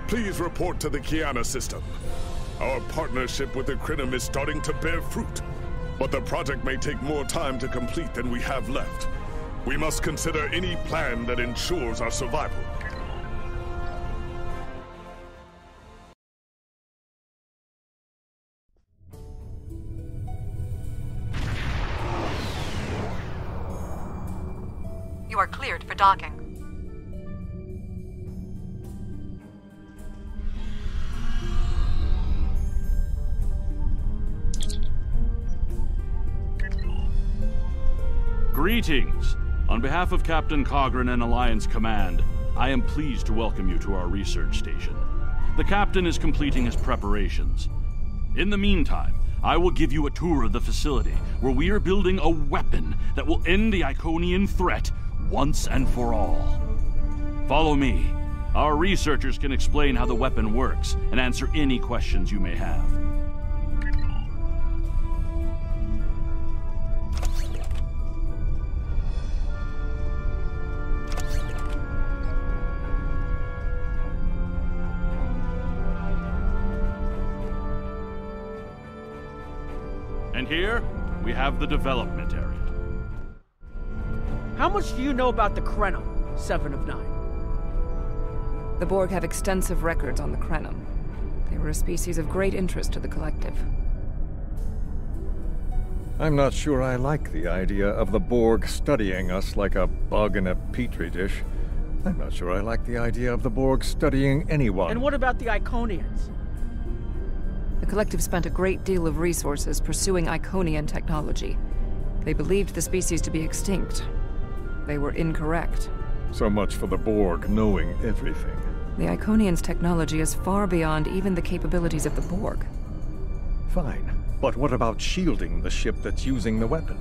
Please report to the Kiana system. Our partnership with the Krenim is starting to bear fruit, but the project may take more time to complete than we have left. We must consider any plan that ensures our survival. You are cleared for docking. Greetings! On behalf of Captain Cogran and Alliance Command, I am pleased to welcome you to our research station. The Captain is completing his preparations. In the meantime, I will give you a tour of the facility where we are building a weapon that will end the Iconian threat once and for all. Follow me. Our researchers can explain how the weapon works and answer any questions you may have. And here, we have the development area. How much do you know about the Krenim, 7 of 9? The Borg have extensive records on the Krenim. They were a species of great interest to the Collective. I'm not sure I like the idea of the Borg studying us like a bug in a petri dish. I'm not sure I like the idea of the Borg studying anyone. And what about the Iconians? The Collective spent a great deal of resources pursuing Iconian technology. They believed the species to be extinct. They were incorrect. So much for the Borg knowing everything. The Iconians' technology is far beyond even the capabilities of the Borg. Fine. But what about shielding the ship that's using the weapon?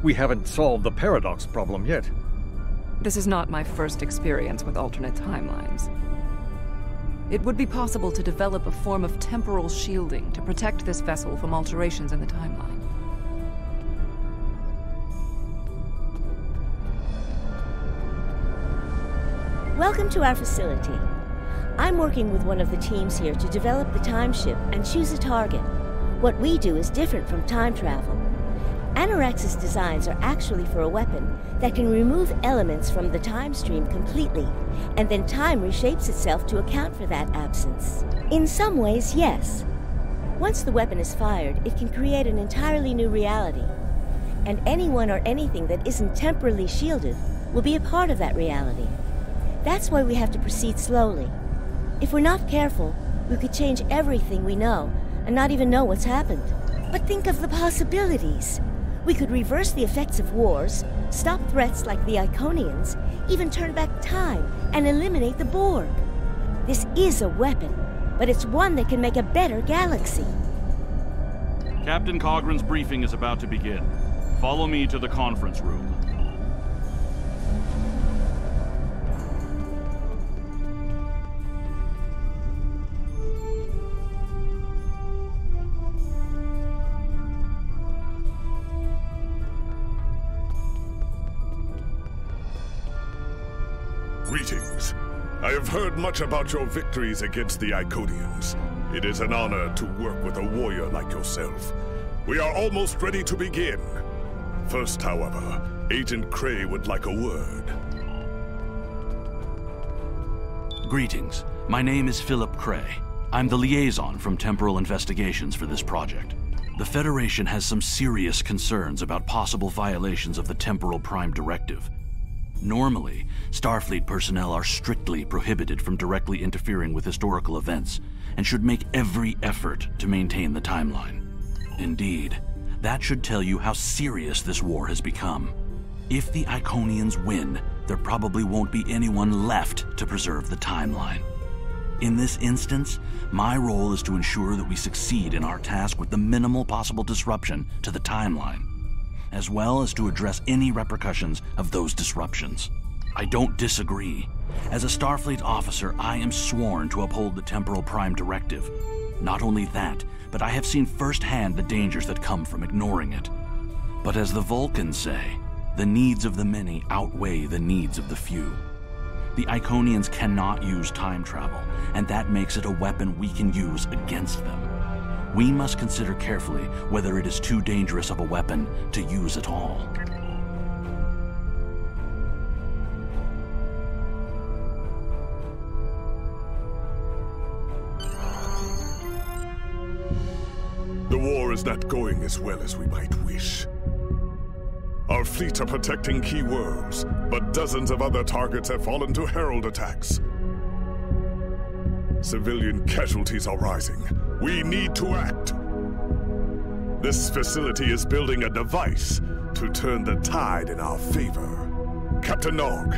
We haven't solved the paradox problem yet. This is not my first experience with alternate timelines. It would be possible to develop a form of temporal shielding to protect this vessel from alterations in the timeline. Welcome to our facility. I'm working with one of the teams here to develop the time ship and choose a target. What we do is different from time travel. Anorax's designs are actually for a weapon that can remove elements from the time stream completely, and then time reshapes itself to account for that absence. In some ways, yes. Once the weapon is fired, it can create an entirely new reality. And anyone or anything that isn't temporally shielded will be a part of that reality. That's why we have to proceed slowly. If we're not careful, we could change everything we know and not even know what's happened. But think of the possibilities. We could reverse the effects of wars, stop threats like the Iconians, even turn back time and eliminate the Borg. This is a weapon, but it's one that can make a better galaxy. Captain Cogran's briefing is about to begin. Follow me to the conference room. Greetings. I have heard much about your victories against the Iconians. It is an honor to work with a warrior like yourself. We are almost ready to begin. First, however, Agent Cray would like a word. Greetings. My name is Philip Cray. I'm the liaison from Temporal Investigations for this project. The Federation has some serious concerns about possible violations of the Temporal Prime Directive. Normally, Starfleet personnel are strictly prohibited from directly interfering with historical events and should make every effort to maintain the timeline. Indeed, that should tell you how serious this war has become. If the Iconians win, there probably won't be anyone left to preserve the timeline. In this instance, my role is to ensure that we succeed in our task with the minimal possible disruption to the timeline, as well as to address any repercussions of those disruptions. I don't disagree. As a Starfleet officer, I am sworn to uphold the Temporal Prime Directive. Not only that, but I have seen firsthand the dangers that come from ignoring it. But as the Vulcans say, the needs of the many outweigh the needs of the few. The Iconians cannot use time travel, and that makes it a weapon we can use against them. We must consider carefully whether it is too dangerous of a weapon to use at all. The war is not going as well as we might wish. Our fleets are protecting key worlds, but dozens of other targets have fallen to Herald attacks. Civilian casualties are rising. We need to act. This facility is building a device to turn the tide in our favor. Captain Nog,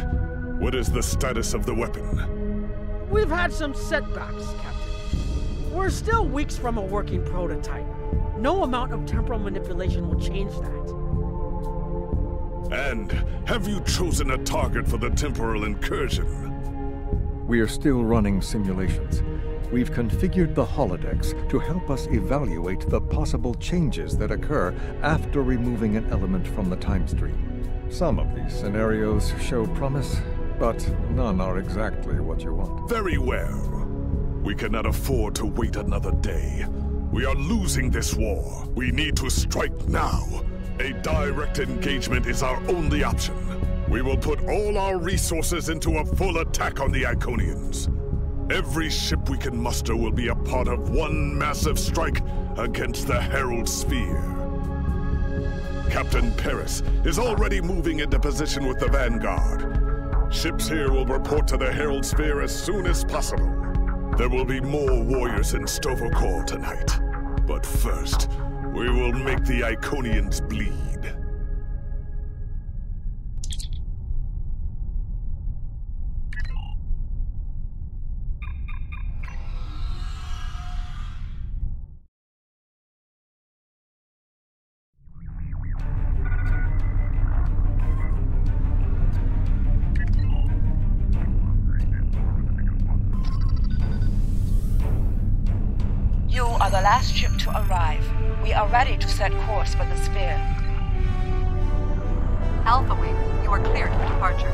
what is the status of the weapon? We've had some setbacks, Captain. We're still weeks from a working prototype. No amount of temporal manipulation will change that. And have you chosen a target for the temporal incursion? We are still running simulations. We've configured the holodecks to help us evaluate the possible changes that occur after removing an element from the time stream. Some of these scenarios show promise, but none are exactly what you want. Very well. We cannot afford to wait another day. We are losing this war. We need to strike now. A direct engagement is our only option. We will put all our resources into a full attack on the Iconians. Every ship we can muster will be a part of one massive strike against the Herald Sphere. Captain Paris is already moving into position with the Vanguard. Ships here will report to the Herald Sphere as soon as possible. There will be more warriors in Stovokor tonight. But first, we will make the Iconians bleed. You are the last ship to arrive. We are ready to set course for the sphere. Alpha Wing, you are cleared for departure.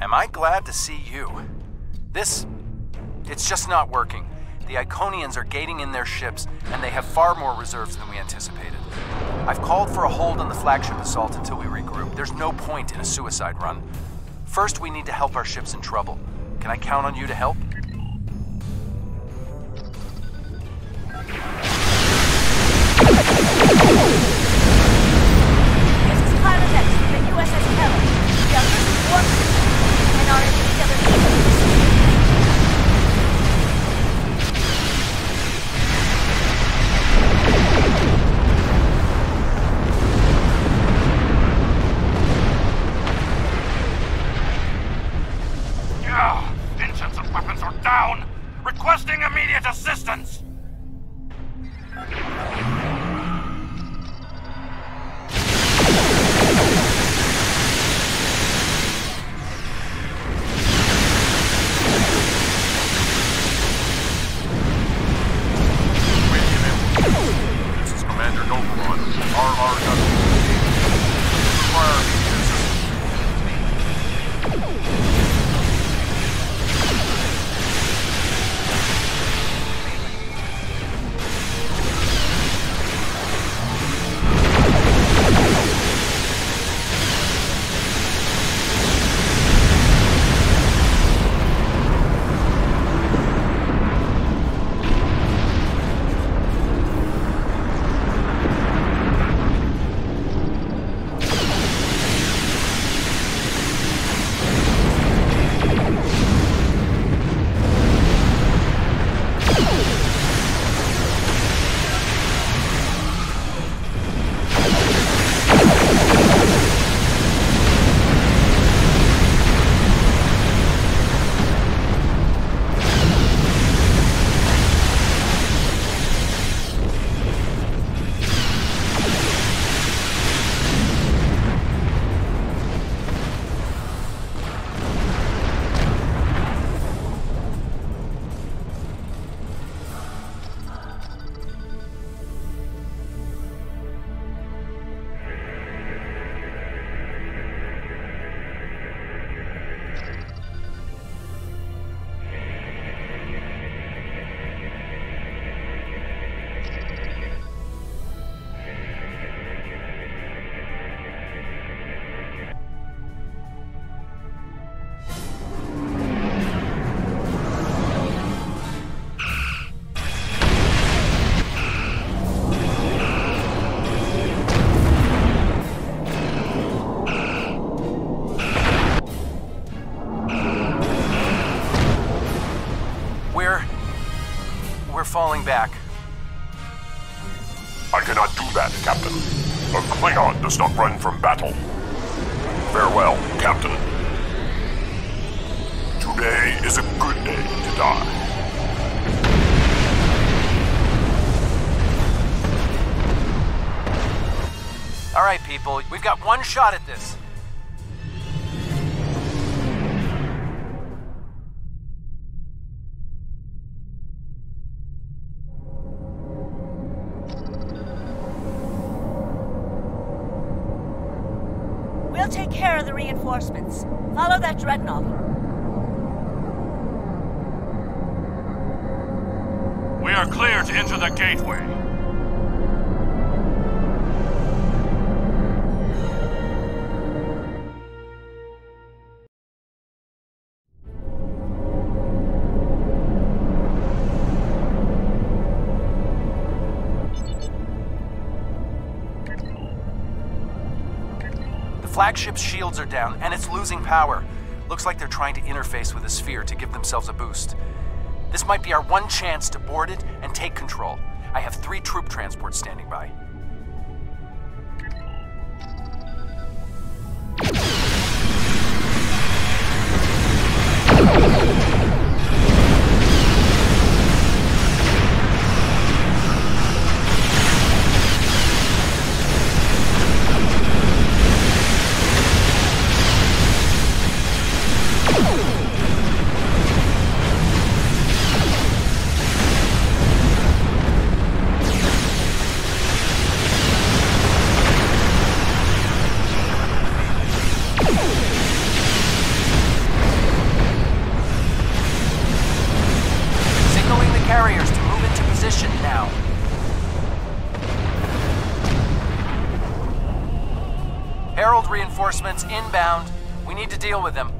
Am I glad to see you? It's just not working. The Iconians are gating in their ships, and they have far more reserves than we anticipated. I've called for a hold on the flagship assault until we regroup. There's no point in a suicide run. First, we need to help our ships in trouble. Can I count on you to help? This is Pilot X from the USS Herald. We are losing warp speed and are in need of immediate assistance. Engines and weapons are down! Requesting immediate assistance! This is Commander Novaron, RRW. Require immediate assistance. A Klingon does not run from battle. Farewell, Captain. Today is a good day to die. All right, people, we've got one shot at this. We'll take care of the reinforcements. Follow that dreadnought. We are clear to enter the gateway. Flagship's shields are down, and it's losing power. Looks like they're trying to interface with the sphere to give themselves a boost. This might be our one chance to board it and take control. I have 3 troop transports standing by. Reinforcements inbound. We need to deal with them.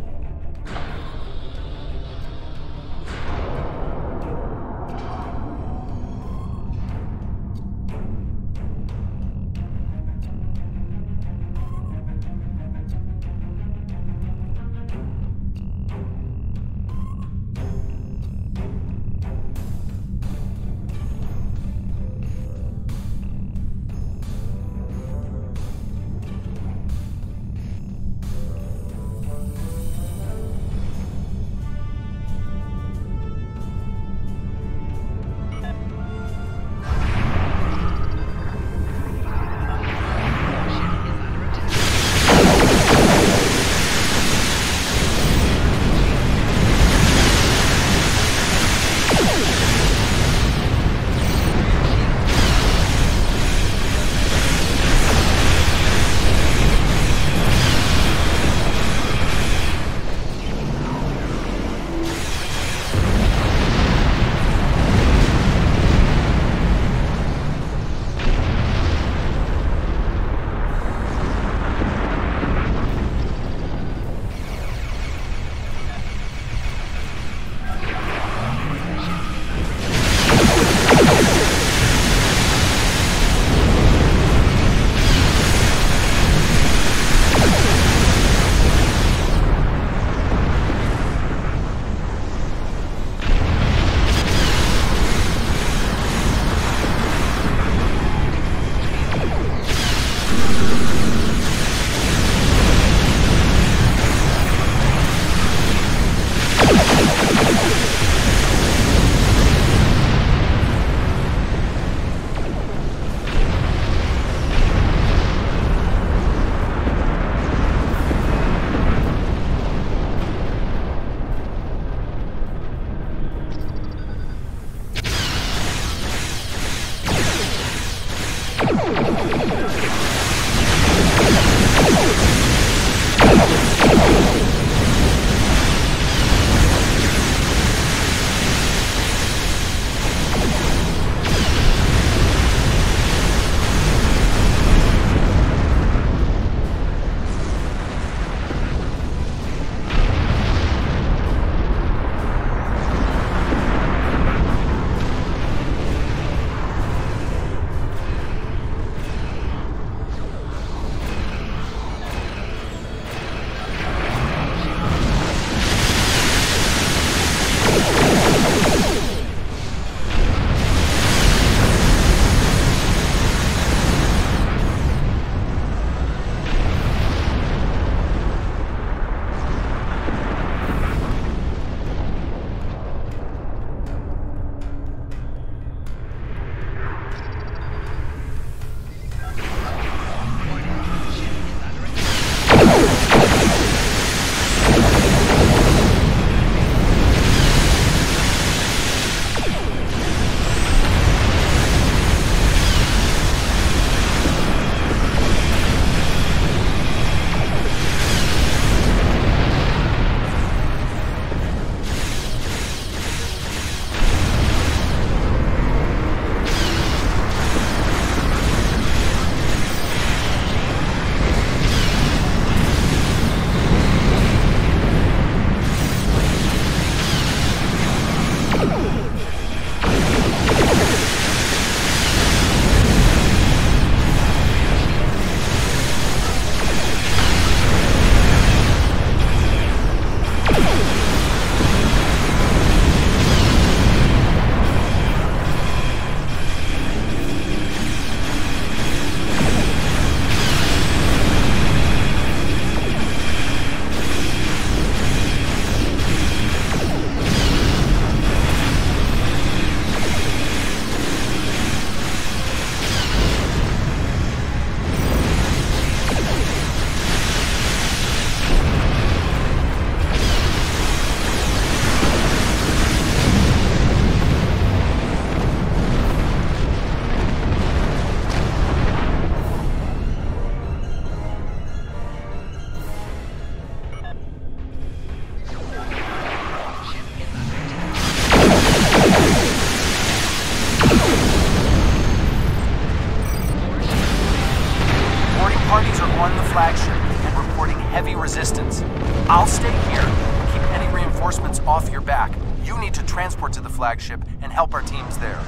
I'll stay here and keep any reinforcements off your back. You need to transport to the flagship and help our teams there.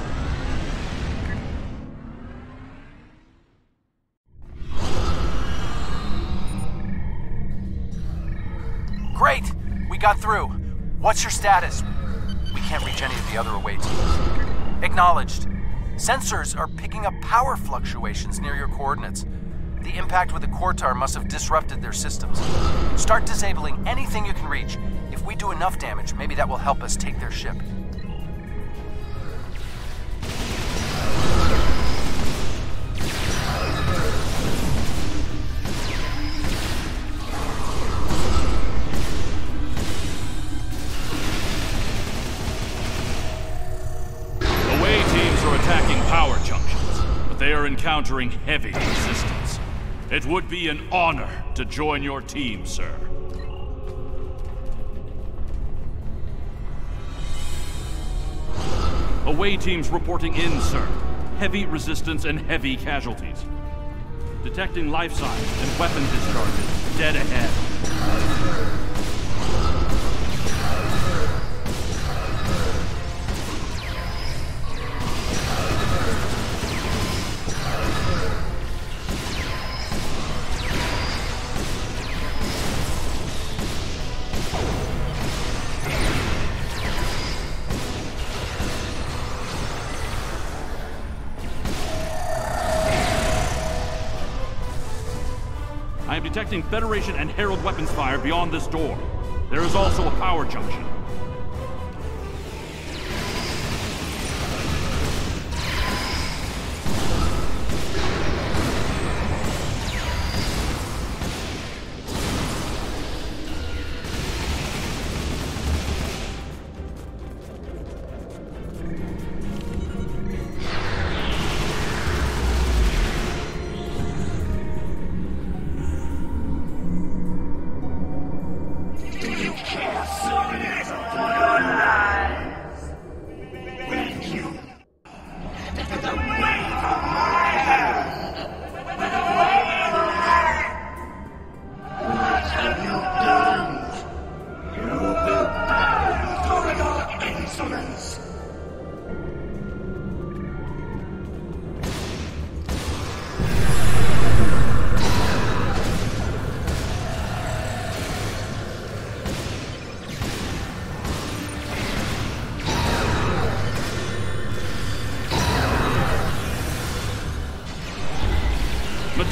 Great! We got through. What's your status? We can't reach any of the other away teams. Acknowledged. Sensors are picking up power fluctuations near your coordinates. The impact with the Quartar must have disrupted their systems. Start disabling anything you can reach. If we do enough damage, maybe that will help us take their ship. Away teams are attacking power junctions, but they are encountering heavy resistance. It would be an honor to join your team, sir. Away teams reporting in, sir. Heavy resistance and heavy casualties. Detecting life signs and weapon discharges dead ahead. I am detecting Federation and Herald weapons fire beyond this door. There is also a power junction.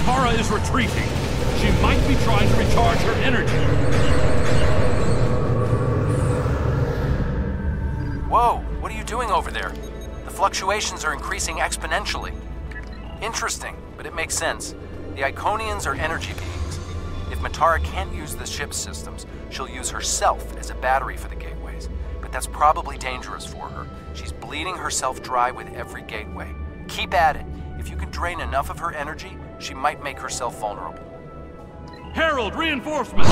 Tara is retreating. She might be trying to recharge her energy. Whoa, what are you doing over there? The fluctuations are increasing exponentially. Interesting, but it makes sense. The Iconians are energy beings. If Matara can't use the ship's systems, she'll use herself as a battery for the gateways. But that's probably dangerous for her. She's bleeding herself dry with every gateway. Keep at it. If you can drain enough of her energy, she might make herself vulnerable. Herald, reinforcements!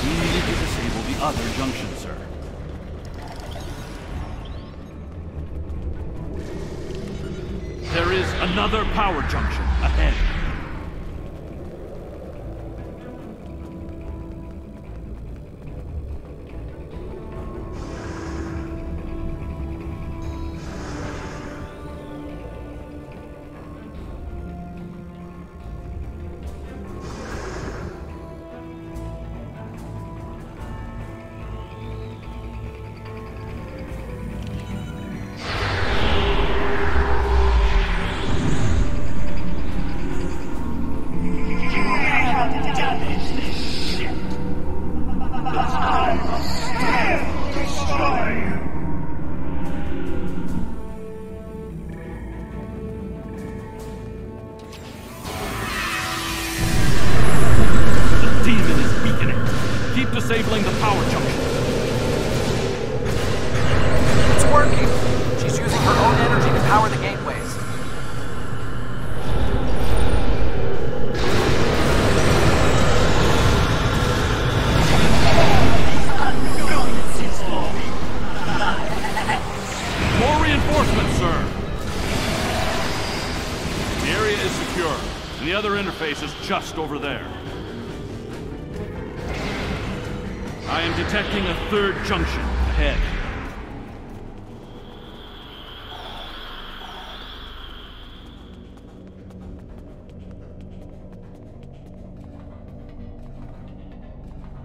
We need to disable the other junction, sir. There is another power junction ahead. Disabling the power junction. It's working. She's using her own energy to power the gateways. interface is just over there. I am detecting a third junction ahead.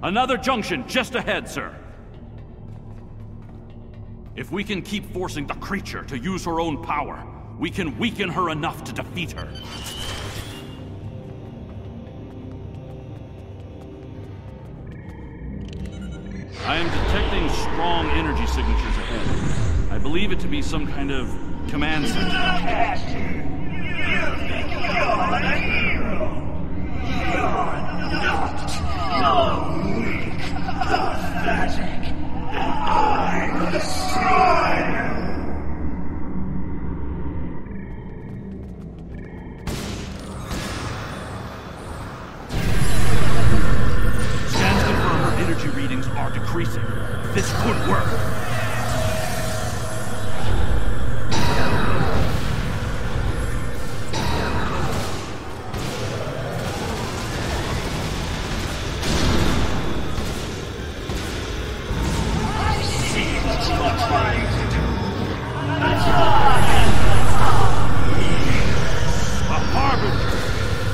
Another junction just ahead, sir. If we can keep forcing the creature to use her own power, we can weaken her enough to defeat her. I am detecting strong energy signatures ahead. I believe it to be some kind of command center. You think you're a hero? You're not. So weak, pathetic. I destroy you. Scans confirm her energy readings are decreasing. This could work.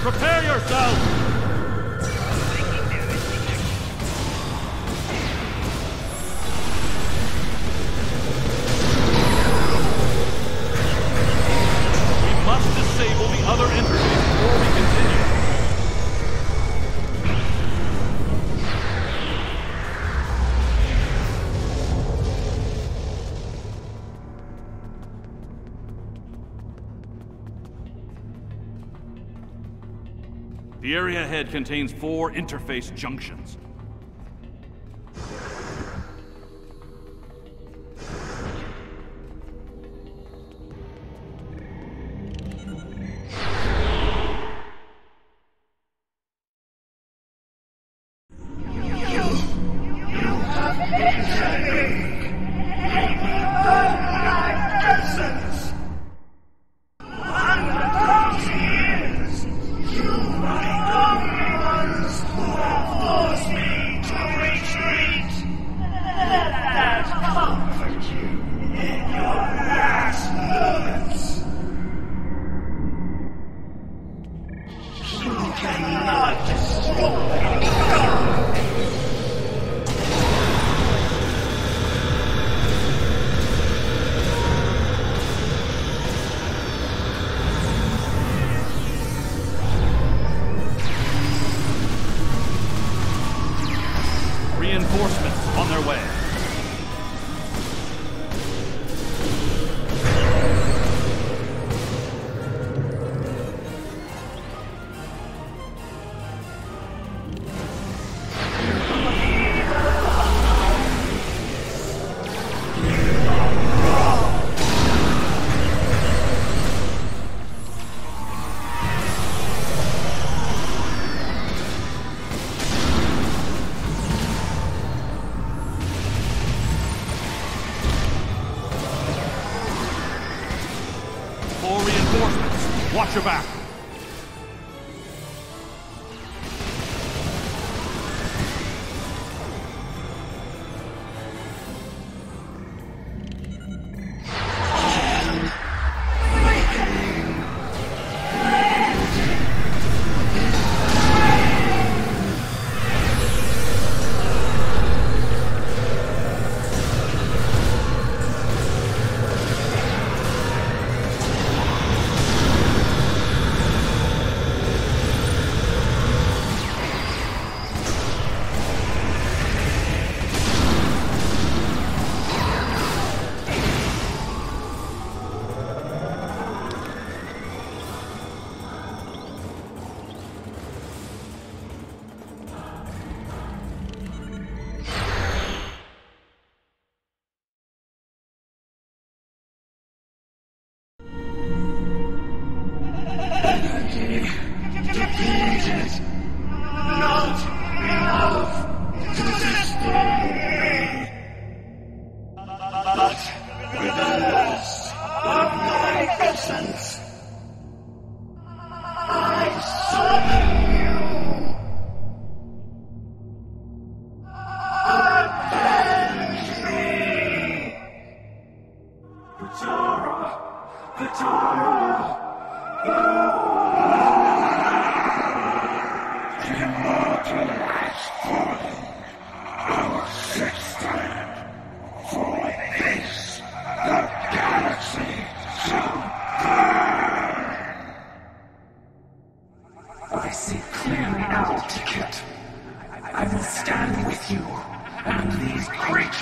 Prepare yourself! We must disable the other interface before we continue. The area ahead contains 4 interface junctions. Reinforcements on their way. Watch your back.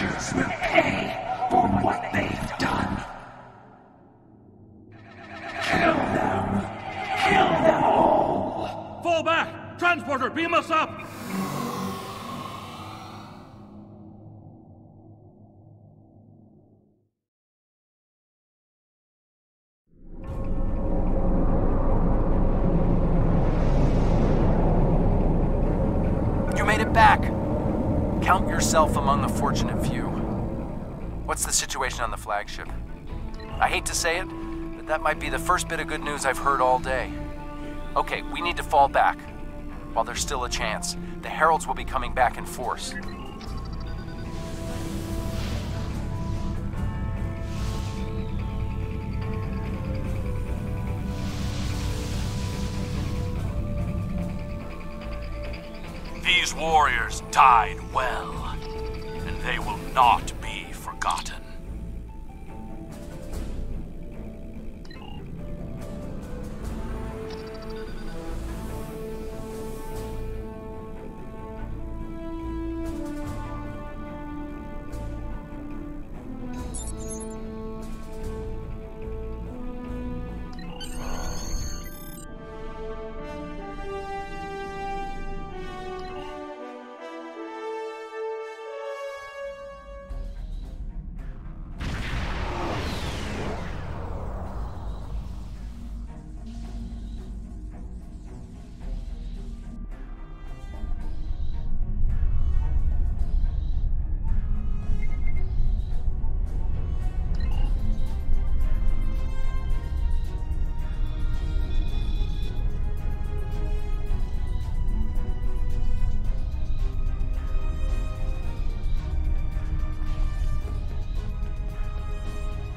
Slashers will pay for what they've done. Kill them. Kill them all. Fall back! Transporter, beam us up! You made it back! Count yourself among the fortunate few. What's the situation on the flagship? I hate to say it, but that might be the first bit of good news I've heard all day. Okay, we need to fall back. While there's still a chance, the Heralds will be coming back in force. These warriors died well, and they will not be forgotten.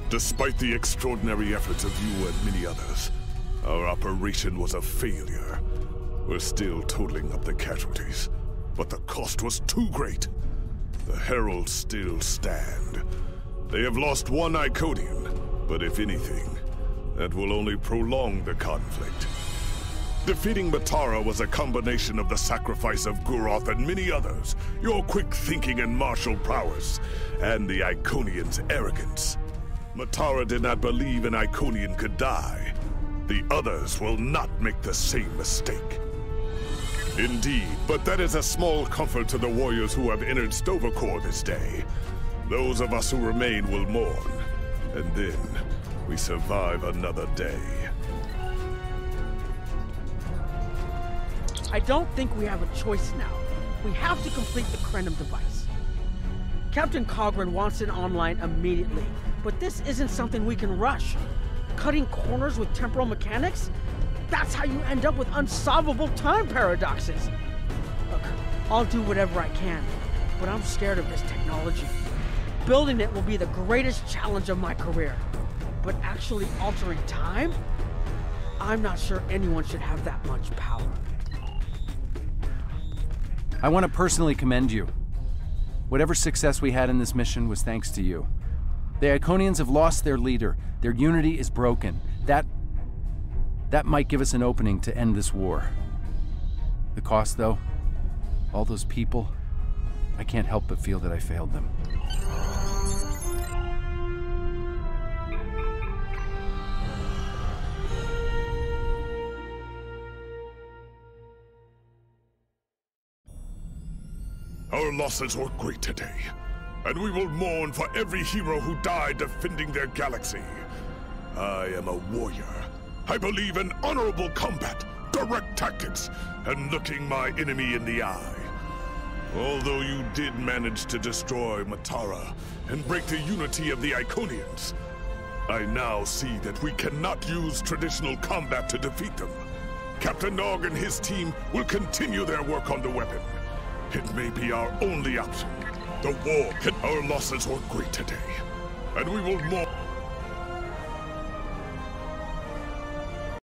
Despite the extraordinary efforts of you and many others, our operation was a failure. We're still totaling up the casualties, but the cost was too great. The Heralds still stand. They have lost one Iconian, but if anything, that will only prolong the conflict. Defeating Matara was a combination of the sacrifice of Guroth and many others, your quick thinking and martial prowess, and the Iconians' arrogance. Matara did not believe an Iconian could die. The others will not make the same mistake. Indeed, but that is a small comfort to the warriors who have entered Sto-vo-kor this day. Those of us who remain will mourn, and then we survive another day. I don't think we have a choice now. We have to complete the Krenum device. Captain Cogran wants it online immediately, but this isn't something we can rush. Cutting corners with temporal mechanics? That's how you end up with unsolvable time paradoxes. Look, I'll do whatever I can, but I'm scared of this technology. Building it will be the greatest challenge of my career. But actually altering time? I'm not sure anyone should have that much power. I want to personally commend you. Whatever success we had in this mission was thanks to you. The Iconians have lost their leader. Their unity is broken. That might give us an opening to end this war. The cost, though, all those people, I can't help but feel that I failed them. Our losses were great today, and we will mourn for every hero who died defending their galaxy. I am a warrior. I believe in honorable combat, correct tactics, and looking my enemy in the eye. Although you did manage to destroy Matara and break the unity of the Iconians, I now see that we cannot use traditional combat to defeat them. Captain Nog and his team will continue their work on the weapon. It may be our only option. The war, our losses were great today, and we will mourn.